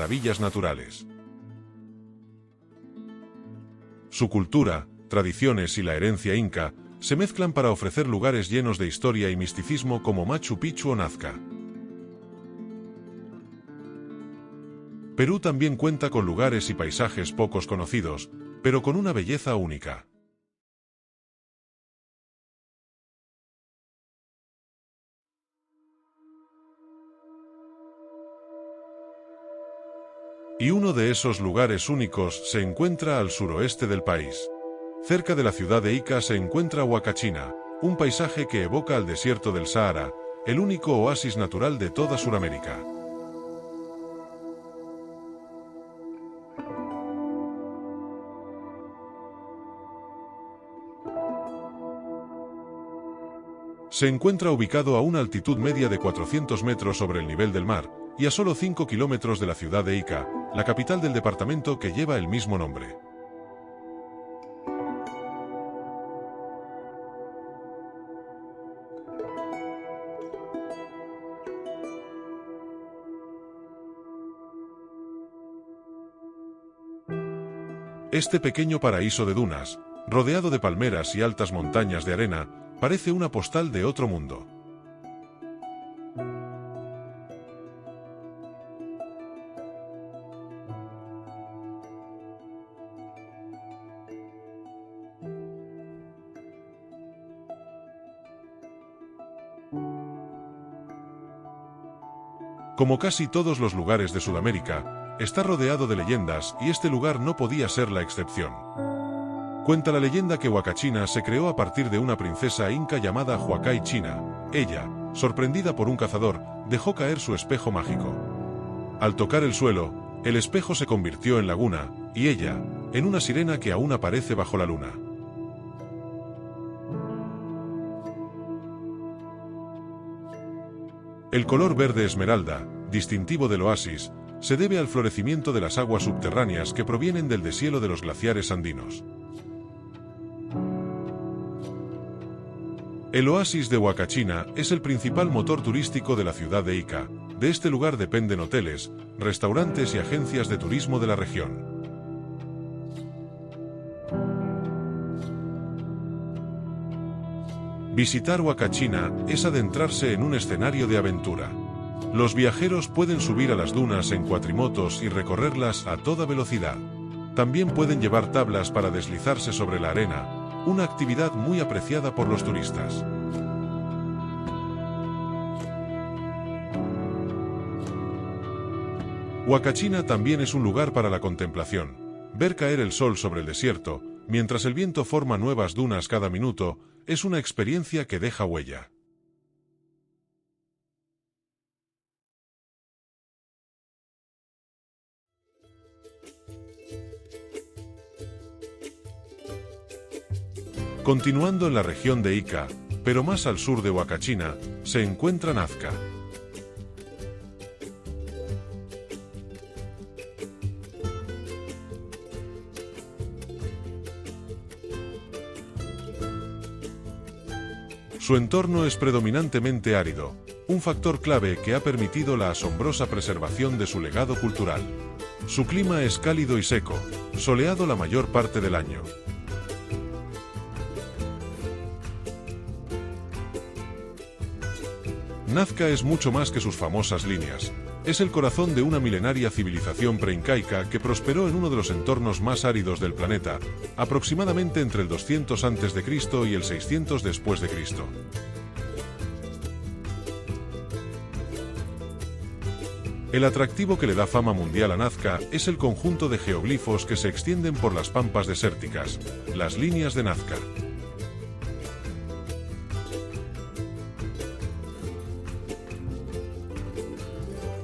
maravillas naturales. Su cultura, tradiciones y la herencia inca se mezclan para ofrecer lugares llenos de historia y misticismo como Machu Picchu o Nazca. Perú también cuenta con lugares y paisajes pocos conocidos, pero con una belleza única. Y uno de esos lugares únicos se encuentra al suroeste del país. Cerca de la ciudad de Ica se encuentra Huacachina, un paisaje que evoca al desierto del Sahara, el único oasis natural de toda Sudamérica. Se encuentra ubicado a una altitud media de 400 metros sobre el nivel del mar, y a solo 5 kilómetros de la ciudad de Ica, la capital del departamento que lleva el mismo nombre. Este pequeño paraíso de dunas, rodeado de palmeras y altas montañas de arena, parece una postal de otro mundo. Como casi todos los lugares de Sudamérica, está rodeado de leyendas y este lugar no podía ser la excepción. Cuenta la leyenda que Huacachina se creó a partir de una princesa inca llamada Huacay China. Ella, sorprendida por un cazador, dejó caer su espejo mágico. Al tocar el suelo, el espejo se convirtió en laguna, y ella, en una sirena que aún aparece bajo la luna. El color verde esmeralda, distintivo del oasis, se debe al florecimiento de las aguas subterráneas que provienen del deshielo de los glaciares andinos. El oasis de Huacachina es el principal motor turístico de la ciudad de Ica. De este lugar dependen hoteles, restaurantes y agencias de turismo de la región. Visitar Huacachina es adentrarse en un escenario de aventura. Los viajeros pueden subir a las dunas en cuatrimotos y recorrerlas a toda velocidad. También pueden llevar tablas para deslizarse sobre la arena, una actividad muy apreciada por los turistas. Huacachina también es un lugar para la contemplación. Ver caer el sol sobre el desierto, mientras el viento forma nuevas dunas cada minuto, es una experiencia que deja huella. Continuando en la región de Ica, pero más al sur de Huacachina, se encuentra Nazca. Su entorno es predominantemente árido, un factor clave que ha permitido la asombrosa preservación de su legado cultural. Su clima es cálido y seco, soleado la mayor parte del año. Nazca es mucho más que sus famosas líneas. Es el corazón de una milenaria civilización preincaica que prosperó en uno de los entornos más áridos del planeta, aproximadamente entre el 200 a.C. y el 600 después de Cristo. El atractivo que le da fama mundial a Nazca es el conjunto de geoglifos que se extienden por las pampas desérticas, las líneas de Nazca.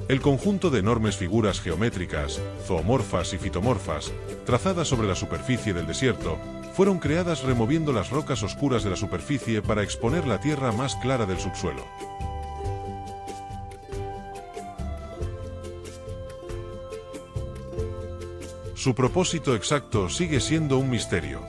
El conjunto de enormes figuras geométricas, zoomorfas y fitomorfas, trazadas sobre la superficie del desierto, fueron creadas removiendo las rocas oscuras de la superficie para exponer la tierra más clara del subsuelo. Su propósito exacto sigue siendo un misterio.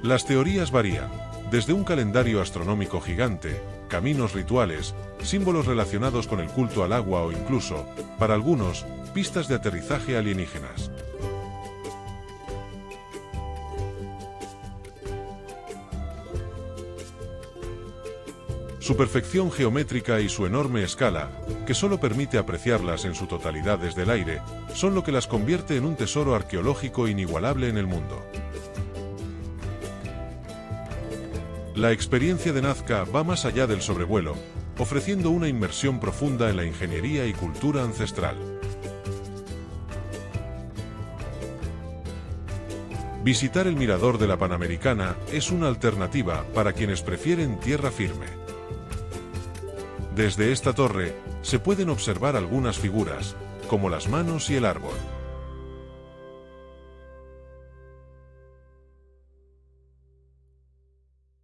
Las teorías varían, desde un calendario astronómico gigante, caminos rituales, símbolos relacionados con el culto al agua o incluso, para algunos, pistas de aterrizaje alienígenas. Su perfección geométrica y su enorme escala, que solo permite apreciarlas en su totalidad desde el aire, son lo que las convierte en un tesoro arqueológico inigualable en el mundo. La experiencia de Nazca va más allá del sobrevuelo, ofreciendo una inmersión profunda en la ingeniería y cultura ancestral. Visitar el mirador de la Panamericana es una alternativa para quienes prefieren tierra firme. Desde esta torre, se pueden observar algunas figuras, como las manos y el árbol.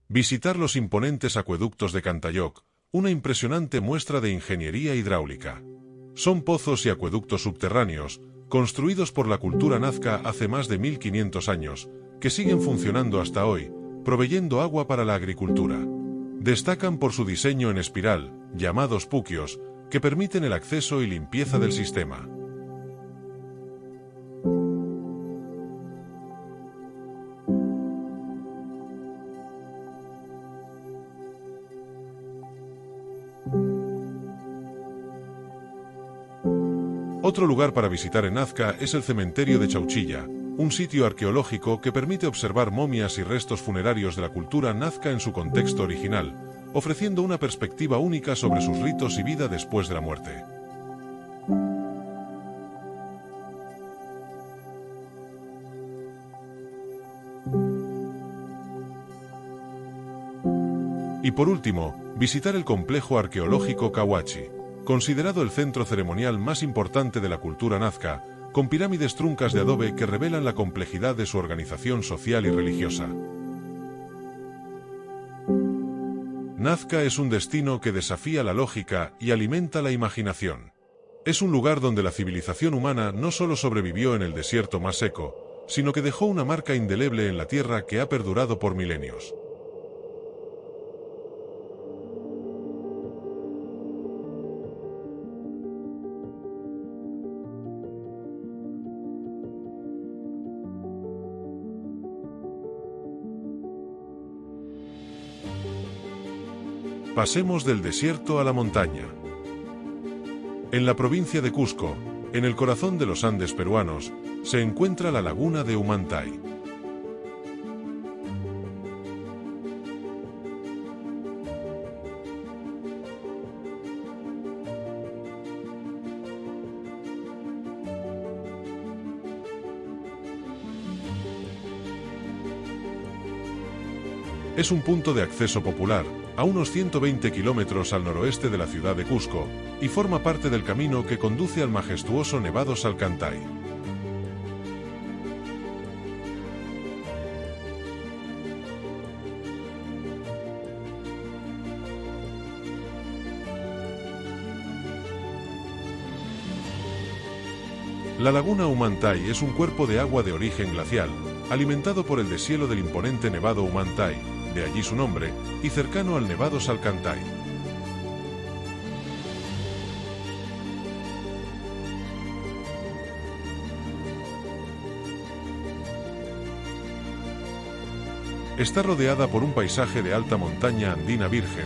Visitar los imponentes acueductos de Cantayoc, una impresionante muestra de ingeniería hidráulica. Son pozos y acueductos subterráneos, construidos por la cultura nazca hace más de 1500 años, que siguen funcionando hasta hoy, proveyendo agua para la agricultura. Destacan por su diseño en espiral, llamados puquios, que permiten el acceso y limpieza del sistema. Otro lugar para visitar en Nazca es el cementerio de Chauchilla, un sitio arqueológico que permite observar momias y restos funerarios de la cultura nazca en su contexto original, ofreciendo una perspectiva única sobre sus ritos y vida después de la muerte. Y por último, visitar el complejo arqueológico Cahuachi, considerado el centro ceremonial más importante de la cultura nazca, con pirámides truncas de adobe que revelan la complejidad de su organización social y religiosa. Nazca es un destino que desafía la lógica y alimenta la imaginación. Es un lugar donde la civilización humana no solo sobrevivió en el desierto más seco, sino que dejó una marca indeleble en la tierra que ha perdurado por milenios. Pasemos del desierto a la montaña. En la provincia de Cusco, en el corazón de los Andes peruanos, se encuentra la laguna de Humantay. Es un punto de acceso popular, a unos 120 kilómetros al noroeste de la ciudad de Cusco, y forma parte del camino que conduce al majestuoso Nevado Salcantay. La laguna Humantay es un cuerpo de agua de origen glacial, alimentado por el deshielo del imponente Nevado Humantay, de allí su nombre, y cercano al Nevado Salcantay. Está rodeada por un paisaje de alta montaña andina virgen,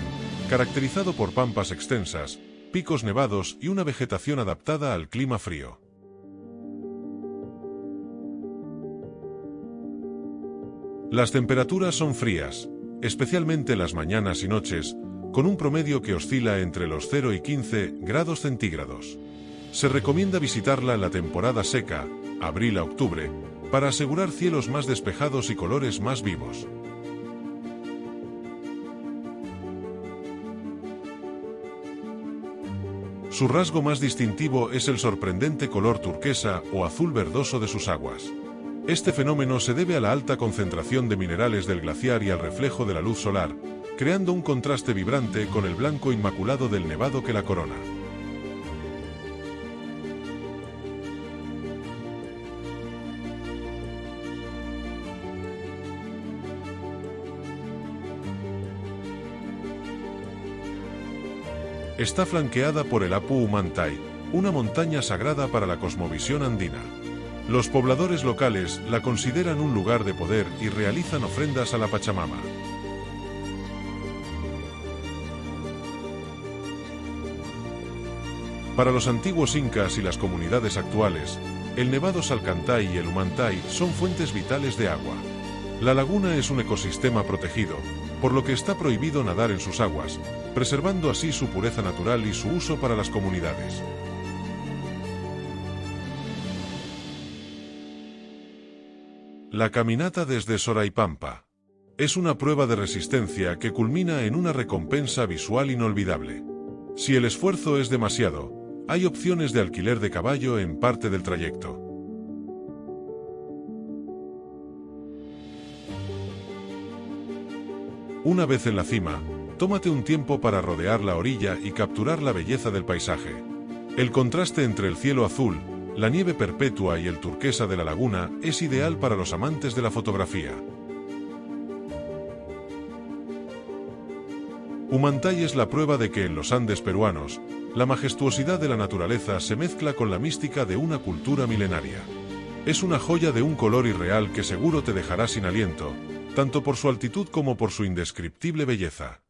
caracterizado por pampas extensas, picos nevados y una vegetación adaptada al clima frío. Las temperaturas son frías, especialmente en las mañanas y noches, con un promedio que oscila entre los 0 y 15 grados centígrados. Se recomienda visitarla en la temporada seca, abril a octubre, para asegurar cielos más despejados y colores más vivos. Su rasgo más distintivo es el sorprendente color turquesa o azul verdoso de sus aguas. Este fenómeno se debe a la alta concentración de minerales del glaciar y al reflejo de la luz solar, creando un contraste vibrante con el blanco inmaculado del nevado que la corona. Está flanqueada por el Apu Humantay, una montaña sagrada para la cosmovisión andina. Los pobladores locales la consideran un lugar de poder y realizan ofrendas a la Pachamama. Para los antiguos incas y las comunidades actuales, el Nevado Salcantay y el Humantay son fuentes vitales de agua. La laguna es un ecosistema protegido, por lo que está prohibido nadar en sus aguas, preservando así su pureza natural y su uso para las comunidades. La caminata desde Soraipampa es una prueba de resistencia que culmina en una recompensa visual inolvidable. Si el esfuerzo es demasiado, hay opciones de alquiler de caballo en parte del trayecto. Una vez en la cima, tómate un tiempo para rodear la orilla y capturar la belleza del paisaje. El contraste entre el cielo azul, la nieve perpetua y el turquesa de la laguna es ideal para los amantes de la fotografía. Humantay es la prueba de que en los Andes peruanos, la majestuosidad de la naturaleza se mezcla con la mística de una cultura milenaria. Es una joya de un color irreal que seguro te dejará sin aliento, tanto por su altitud como por su indescriptible belleza.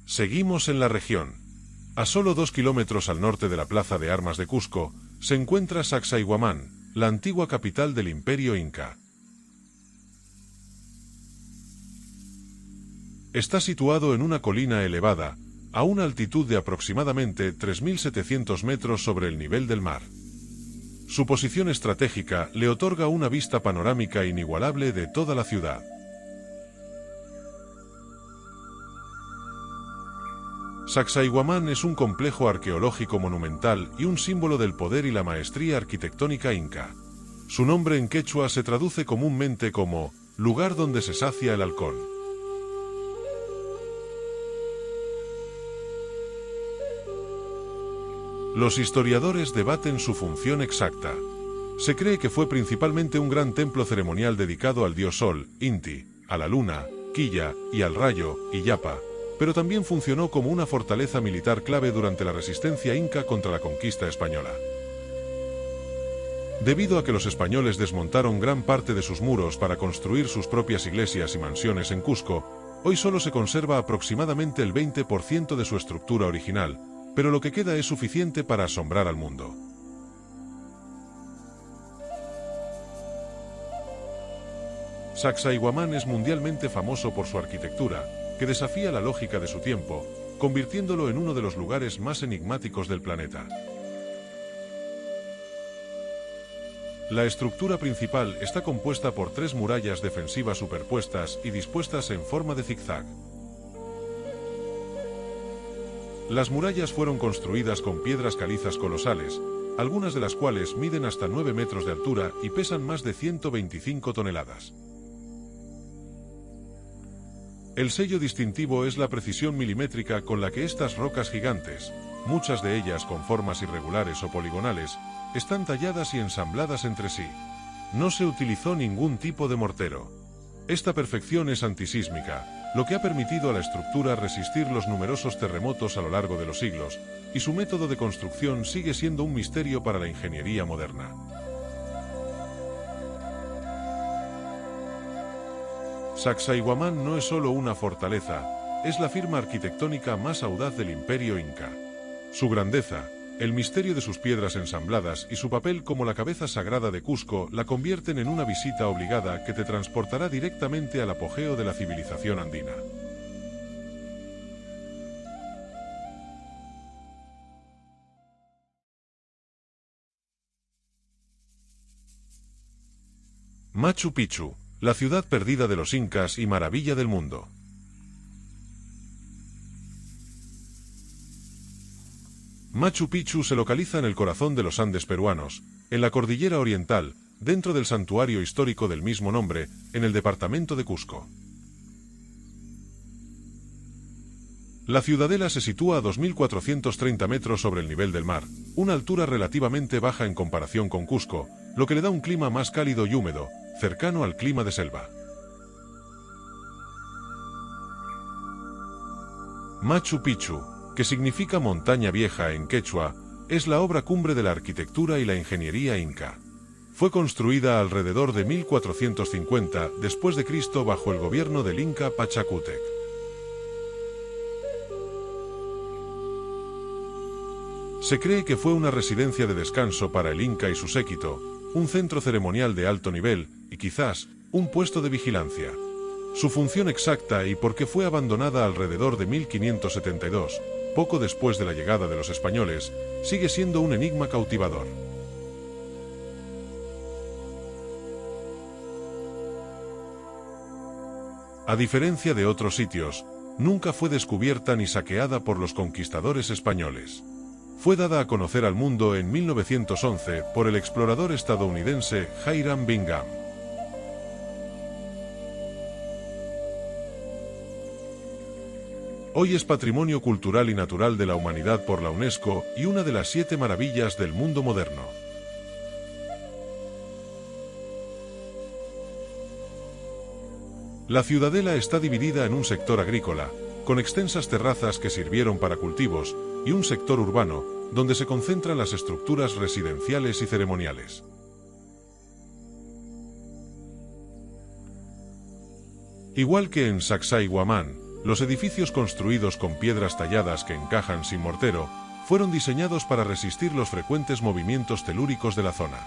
Seguimos en la región. A solo 2 kilómetros al norte de la Plaza de Armas de Cusco, se encuentra Sacsayhuamán, la antigua capital del Imperio Inca. Está situado en una colina elevada, a una altitud de aproximadamente 3.700 metros sobre el nivel del mar. Su posición estratégica le otorga una vista panorámica inigualable de toda la ciudad. Sacsayhuamán es un complejo arqueológico monumental y un símbolo del poder y la maestría arquitectónica inca. Su nombre en quechua se traduce comúnmente como lugar donde se sacia el halcón. Los historiadores debaten su función exacta. Se cree que fue principalmente un gran templo ceremonial dedicado al dios Sol, Inti, a la luna, Quilla, y al rayo, Illapa, pero también funcionó como una fortaleza militar clave durante la resistencia inca contra la conquista española. Debido a que los españoles desmontaron gran parte de sus muros para construir sus propias iglesias y mansiones en Cusco, hoy solo se conserva aproximadamente el 20% de su estructura original, pero lo que queda es suficiente para asombrar al mundo. Sacsayhuamán es mundialmente famoso por su arquitectura, que desafía la lógica de su tiempo, convirtiéndolo en uno de los lugares más enigmáticos del planeta. La estructura principal está compuesta por 3 murallas defensivas superpuestas y dispuestas en forma de zigzag. Las murallas fueron construidas con piedras calizas colosales, algunas de las cuales miden hasta 9 metros de altura y pesan más de 125 toneladas. El sello distintivo es la precisión milimétrica con la que estas rocas gigantes, muchas de ellas con formas irregulares o poligonales, están talladas y ensambladas entre sí. No se utilizó ningún tipo de mortero. Esta perfección es antisísmica, lo que ha permitido a la estructura resistir los numerosos terremotos a lo largo de los siglos, y su método de construcción sigue siendo un misterio para la ingeniería moderna. Sacsayhuamán no es solo una fortaleza, es la firma arquitectónica más audaz del Imperio Inca. Su grandeza, el misterio de sus piedras ensambladas y su papel como la cabeza sagrada de Cusco la convierten en una visita obligada que te transportará directamente al apogeo de la civilización andina. Machu Picchu, la ciudad perdida de los incas y maravilla del mundo. Machu Picchu se localiza en el corazón de los Andes peruanos, en la cordillera oriental, dentro del santuario histórico del mismo nombre, en el departamento de Cusco. La ciudadela se sitúa a 2.430 metros sobre el nivel del mar, una altura relativamente baja en comparación con Cusco, lo que le da un clima más cálido y húmedo, cercano al clima de selva. Machu Picchu, que significa montaña vieja en quechua, es la obra cumbre de la arquitectura y la ingeniería inca. Fue construida alrededor de 1450 después de Cristo bajo el gobierno del Inca Pachacútec. Se cree que fue una residencia de descanso para el Inca y su séquito, un centro ceremonial de alto nivel y quizás un puesto de vigilancia. Su función exacta y por qué fue abandonada alrededor de 1572, poco después de la llegada de los españoles, sigue siendo un enigma cautivador. A diferencia de otros sitios, nunca fue descubierta ni saqueada por los conquistadores españoles. Fue dada a conocer al mundo en 1911 por el explorador estadounidense Hiram Bingham. Hoy es Patrimonio Cultural y Natural de la Humanidad por la UNESCO y una de las 7 maravillas del mundo moderno. La ciudadela está dividida en un sector agrícola, con extensas terrazas que sirvieron para cultivos, y un sector urbano, donde se concentran las estructuras residenciales y ceremoniales. Igual que en Sacsayhuamán, los edificios construidos con piedras talladas que encajan sin mortero, fueron diseñados para resistir los frecuentes movimientos telúricos de la zona.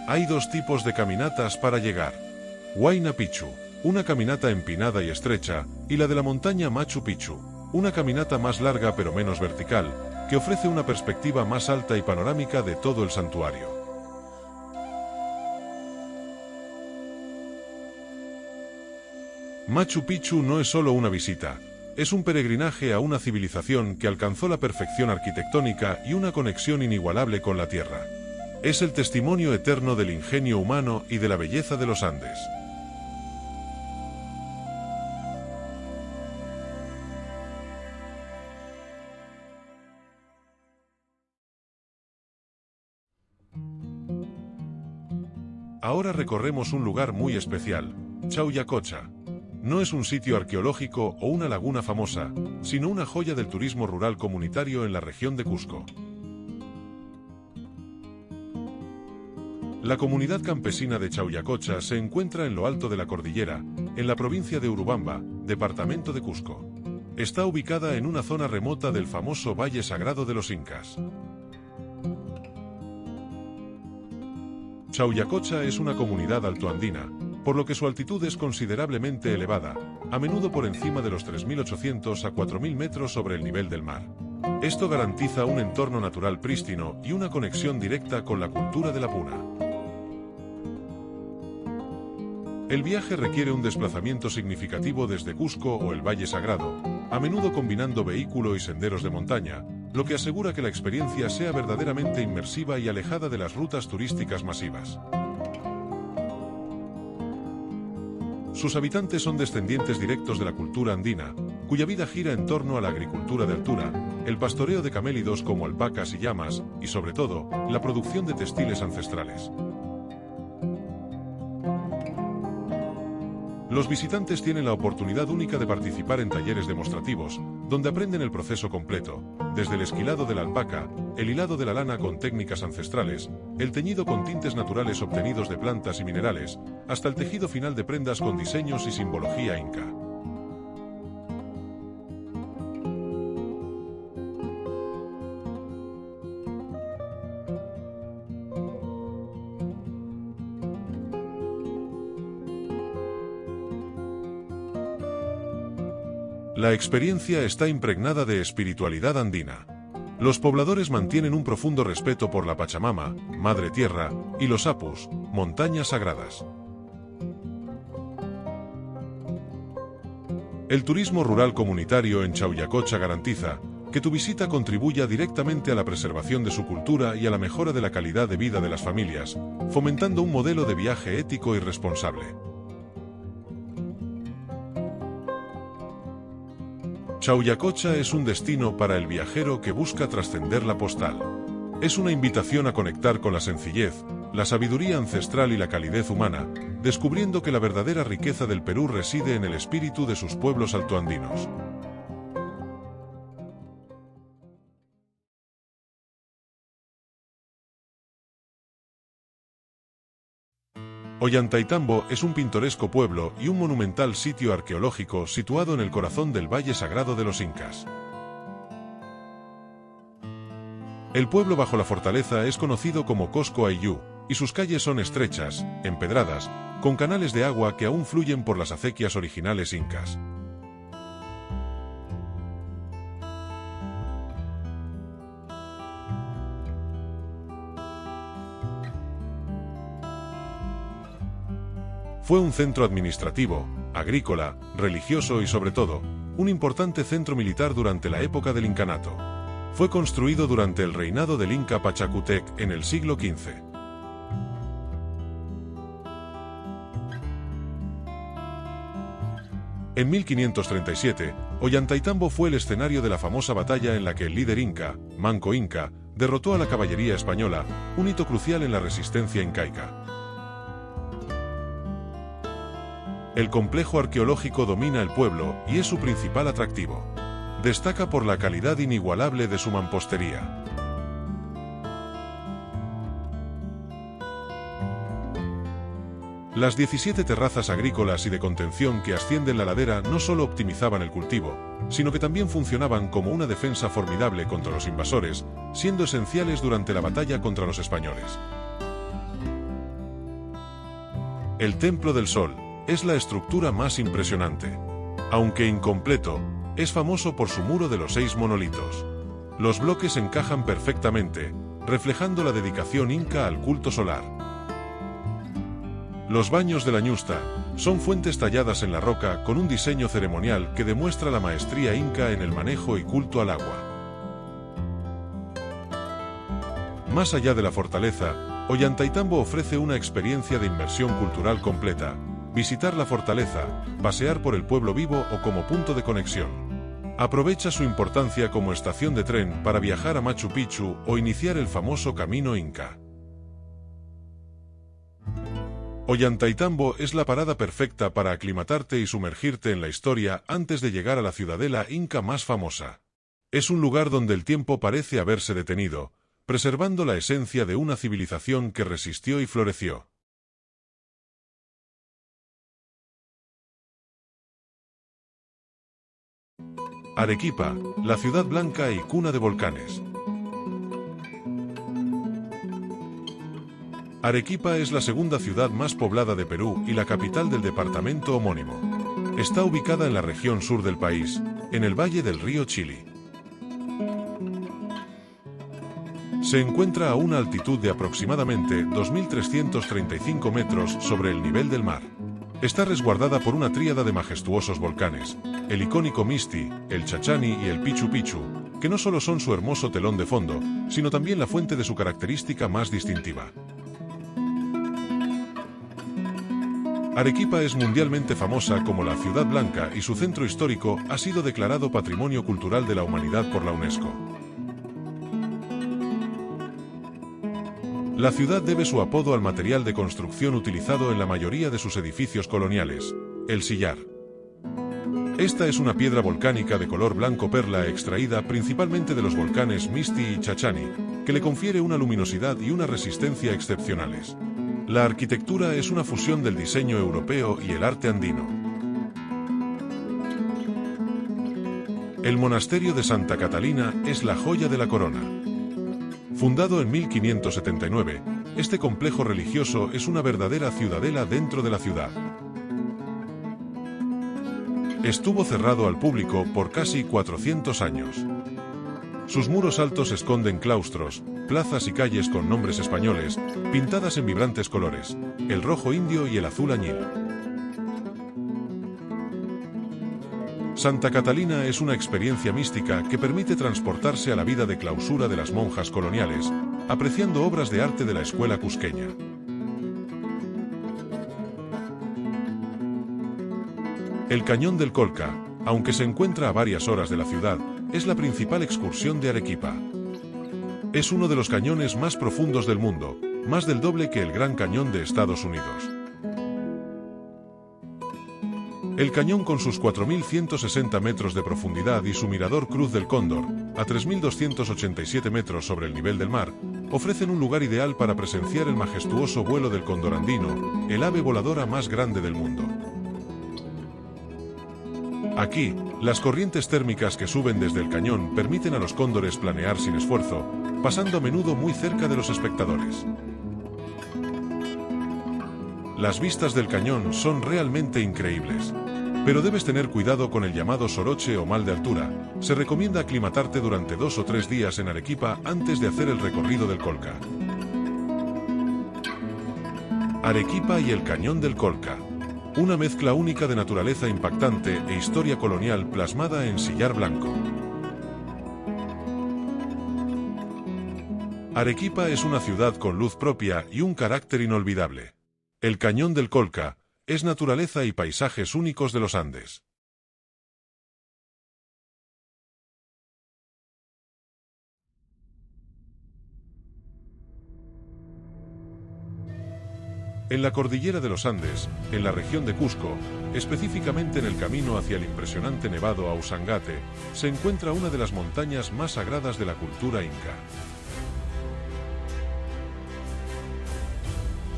Hay 2 tipos de caminatas para llegar. Huayna Picchu, una caminata empinada y estrecha, y la de la montaña Machu Picchu, una caminata más larga pero menos vertical, que ofrece una perspectiva más alta y panorámica de todo el santuario. Machu Picchu no es solo una visita, es un peregrinaje a una civilización que alcanzó la perfección arquitectónica y una conexión inigualable con la tierra. Es el testimonio eterno del ingenio humano y de la belleza de los Andes. Ahora recorremos un lugar muy especial, Chauyacocha. No es un sitio arqueológico o una laguna famosa, sino una joya del turismo rural comunitario en la región de Cusco. La comunidad campesina de Chauyacocha se encuentra en lo alto de la cordillera, en la provincia de Urubamba, departamento de Cusco. Está ubicada en una zona remota del famoso Valle Sagrado de los Incas. Chauyacocha es una comunidad altoandina, por lo que su altitud es considerablemente elevada, a menudo por encima de los 3.800 a 4.000 metros sobre el nivel del mar. Esto garantiza un entorno natural prístino y una conexión directa con la cultura de la puna. El viaje requiere un desplazamiento significativo desde Cusco o el Valle Sagrado, a menudo combinando vehículo y senderos de montaña, lo que asegura que la experiencia sea verdaderamente inmersiva y alejada de las rutas turísticas masivas. Sus habitantes son descendientes directos de la cultura andina, cuya vida gira en torno a la agricultura de altura, el pastoreo de camélidos como alpacas y llamas, y sobre todo, la producción de textiles ancestrales. Los visitantes tienen la oportunidad única de participar en talleres demostrativos, donde aprenden el proceso completo, desde el esquilado de la alpaca, el hilado de la lana con técnicas ancestrales, el teñido con tintes naturales obtenidos de plantas y minerales, hasta el tejido final de prendas con diseños y simbología inca. La experiencia está impregnada de espiritualidad andina. Los pobladores mantienen un profundo respeto por la Pachamama, Madre Tierra, y los apus, montañas sagradas. El turismo rural comunitario en Chauyacocha garantiza que tu visita contribuya directamente a la preservación de su cultura y a la mejora de la calidad de vida de las familias, fomentando un modelo de viaje ético y responsable. Chauyacocha es un destino para el viajero que busca trascender la postal. Es una invitación a conectar con la sencillez, la sabiduría ancestral y la calidez humana, descubriendo que la verdadera riqueza del Perú reside en el espíritu de sus pueblos altoandinos. Ollantaytambo es un pintoresco pueblo y un monumental sitio arqueológico situado en el corazón del Valle Sagrado de los Incas. El pueblo bajo la fortaleza es conocido como Cosco Ayllú, y sus calles son estrechas, empedradas, con canales de agua que aún fluyen por las acequias originales incas. Fue un centro administrativo, agrícola, religioso y sobre todo, un importante centro militar durante la época del incanato. Fue construido durante el reinado del Inca Pachacútec en el siglo XV. En 1537, Ollantaytambo fue el escenario de la famosa batalla en la que el líder inca, Manco Inca, derrotó a la caballería española, un hito crucial en la resistencia incaica. El complejo arqueológico domina el pueblo y es su principal atractivo. Destaca por la calidad inigualable de su mampostería. Las 17 terrazas agrícolas y de contención que ascienden la ladera no solo optimizaban el cultivo, sino que también funcionaban como una defensa formidable contra los invasores, siendo esenciales durante la batalla contra los españoles. El Templo del Sol es la estructura más impresionante. Aunque incompleto, es famoso por su muro de los 6 monolitos. Los bloques encajan perfectamente, reflejando la dedicación inca al culto solar. Los baños de la ñusta son fuentes talladas en la roca con un diseño ceremonial que demuestra la maestría inca en el manejo y culto al agua. Más allá de la fortaleza, Ollantaytambo ofrece una experiencia de inmersión cultural completa. Visitar la fortaleza, pasear por el pueblo vivo o como punto de conexión. Aprovecha su importancia como estación de tren para viajar a Machu Picchu o iniciar el famoso Camino Inca. Ollantaytambo es la parada perfecta para aclimatarte y sumergirte en la historia antes de llegar a la ciudadela inca más famosa. Es un lugar donde el tiempo parece haberse detenido, preservando la esencia de una civilización que resistió y floreció. Arequipa, la ciudad blanca y cuna de volcanes. Arequipa es la segunda ciudad más poblada de Perú y la capital del departamento homónimo. Está ubicada en la región sur del país, en el valle del río Chili. Se encuentra a una altitud de aproximadamente 2.335 metros sobre el nivel del mar. Está resguardada por una tríada de majestuosos volcanes, el icónico Misti, el Chachani y el Pichu Pichu, que no solo son su hermoso telón de fondo, sino también la fuente de su característica más distintiva. Arequipa es mundialmente famosa como la Ciudad Blanca y su centro histórico ha sido declarado Patrimonio Cultural de la Humanidad por la UNESCO. La ciudad debe su apodo al material de construcción utilizado en la mayoría de sus edificios coloniales, el sillar. Esta es una piedra volcánica de color blanco perla extraída principalmente de los volcanes Misti y Chachani, que le confiere una luminosidad y una resistencia excepcionales. La arquitectura es una fusión del diseño europeo y el arte andino. El monasterio de Santa Catalina es la joya de la corona. Fundado en 1579, este complejo religioso es una verdadera ciudadela dentro de la ciudad. Estuvo cerrado al público por casi 400 años. Sus muros altos esconden claustros, plazas y calles con nombres españoles, pintadas en vibrantes colores, el rojo indio y el azul añil. Santa Catalina es una experiencia mística que permite transportarse a la vida de clausura de las monjas coloniales, apreciando obras de arte de la escuela cusqueña. El Cañón del Colca, aunque se encuentra a varias horas de la ciudad, es la principal excursión de Arequipa. Es uno de los cañones más profundos del mundo, más del doble que el Gran Cañón de Estados Unidos. El cañón con sus 4.160 metros de profundidad y su mirador Cruz del Cóndor, a 3.287 metros sobre el nivel del mar, ofrecen un lugar ideal para presenciar el majestuoso vuelo del cóndor andino, el ave voladora más grande del mundo. Aquí, las corrientes térmicas que suben desde el cañón permiten a los cóndores planear sin esfuerzo, pasando a menudo muy cerca de los espectadores. Las vistas del cañón son realmente increíbles. Pero debes tener cuidado con el llamado soroche o mal de altura. Se recomienda aclimatarte durante 2 o 3 días en Arequipa antes de hacer el recorrido del Colca. Arequipa y el Cañón del Colca. Una mezcla única de naturaleza impactante e historia colonial plasmada en sillar blanco. Arequipa es una ciudad con luz propia y un carácter inolvidable. El Cañón del Colca es naturaleza y paisajes únicos de los Andes. En la cordillera de los Andes, en la región de Cusco, específicamente en el camino hacia el impresionante nevado Ausangate, se encuentra una de las montañas más sagradas de la cultura inca.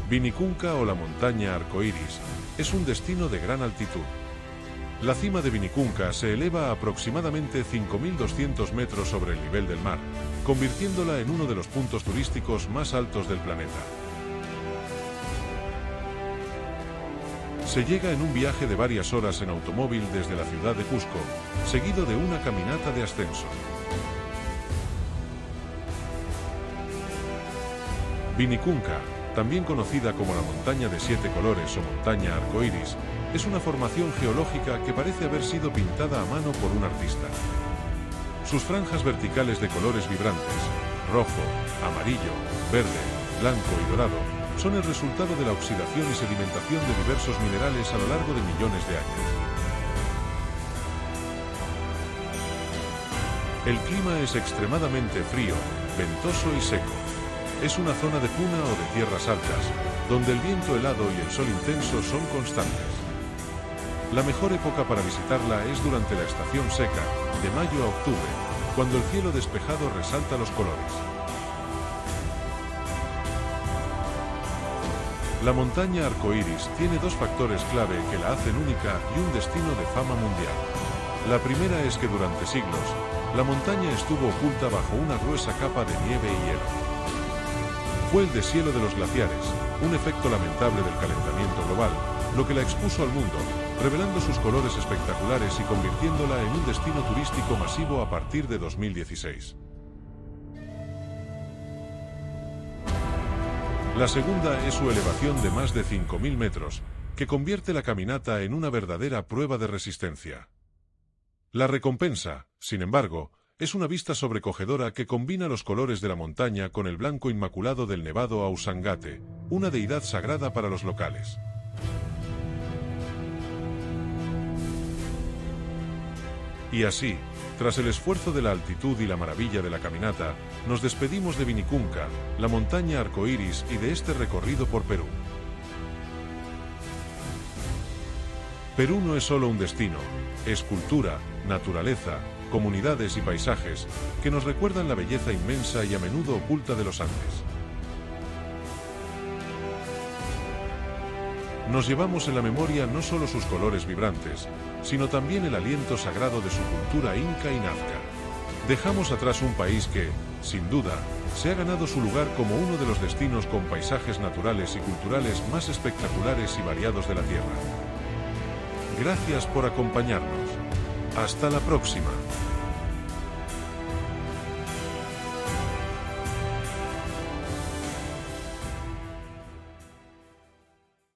Vinicunca o la montaña arcoíris es un destino de gran altitud. La cima de Vinicunca se eleva a aproximadamente 5.200 metros sobre el nivel del mar, convirtiéndola en uno de los puntos turísticos más altos del planeta. Se llega en un viaje de varias horas en automóvil desde la ciudad de Cusco, seguido de una caminata de ascenso. Vinicunca, también conocida como la montaña de 7 colores o montaña arcoíris, es una formación geológica que parece haber sido pintada a mano por un artista. Sus franjas verticales de colores vibrantes, rojo, amarillo, verde, blanco y dorado, son el resultado de la oxidación y sedimentación de diversos minerales a lo largo de millones de años. El clima es extremadamente frío, ventoso y seco. Es una zona de puna o de tierras altas, donde el viento helado y el sol intenso son constantes. La mejor época para visitarla es durante la estación seca, de mayo a octubre, cuando el cielo despejado resalta los colores. La montaña arcoíris tiene 2 factores clave que la hacen única y un destino de fama mundial. La primera es que durante siglos, la montaña estuvo oculta bajo una gruesa capa de nieve y hielo. Fue el deshielo de los glaciares, un efecto lamentable del calentamiento global, lo que la expuso al mundo, revelando sus colores espectaculares y convirtiéndola en un destino turístico masivo a partir de 2016. La segunda es su elevación de más de 5.000 metros, que convierte la caminata en una verdadera prueba de resistencia. La recompensa, sin embargo, es una vista sobrecogedora que combina los colores de la montaña con el blanco inmaculado del nevado Ausangate, una deidad sagrada para los locales. Y así, tras el esfuerzo de la altitud y la maravilla de la caminata, nos despedimos de Vinicunca, la montaña arcoíris y de este recorrido por Perú. Perú no es solo un destino, es cultura, naturaleza, comunidades y paisajes que nos recuerdan la belleza inmensa y a menudo oculta de los Andes. Nos llevamos en la memoria no solo sus colores vibrantes, sino también el aliento sagrado de su cultura inca y nazca. Dejamos atrás un país que, sin duda, se ha ganado su lugar como uno de los destinos con paisajes naturales y culturales más espectaculares y variados de la Tierra. Gracias por acompañarnos. Hasta la próxima.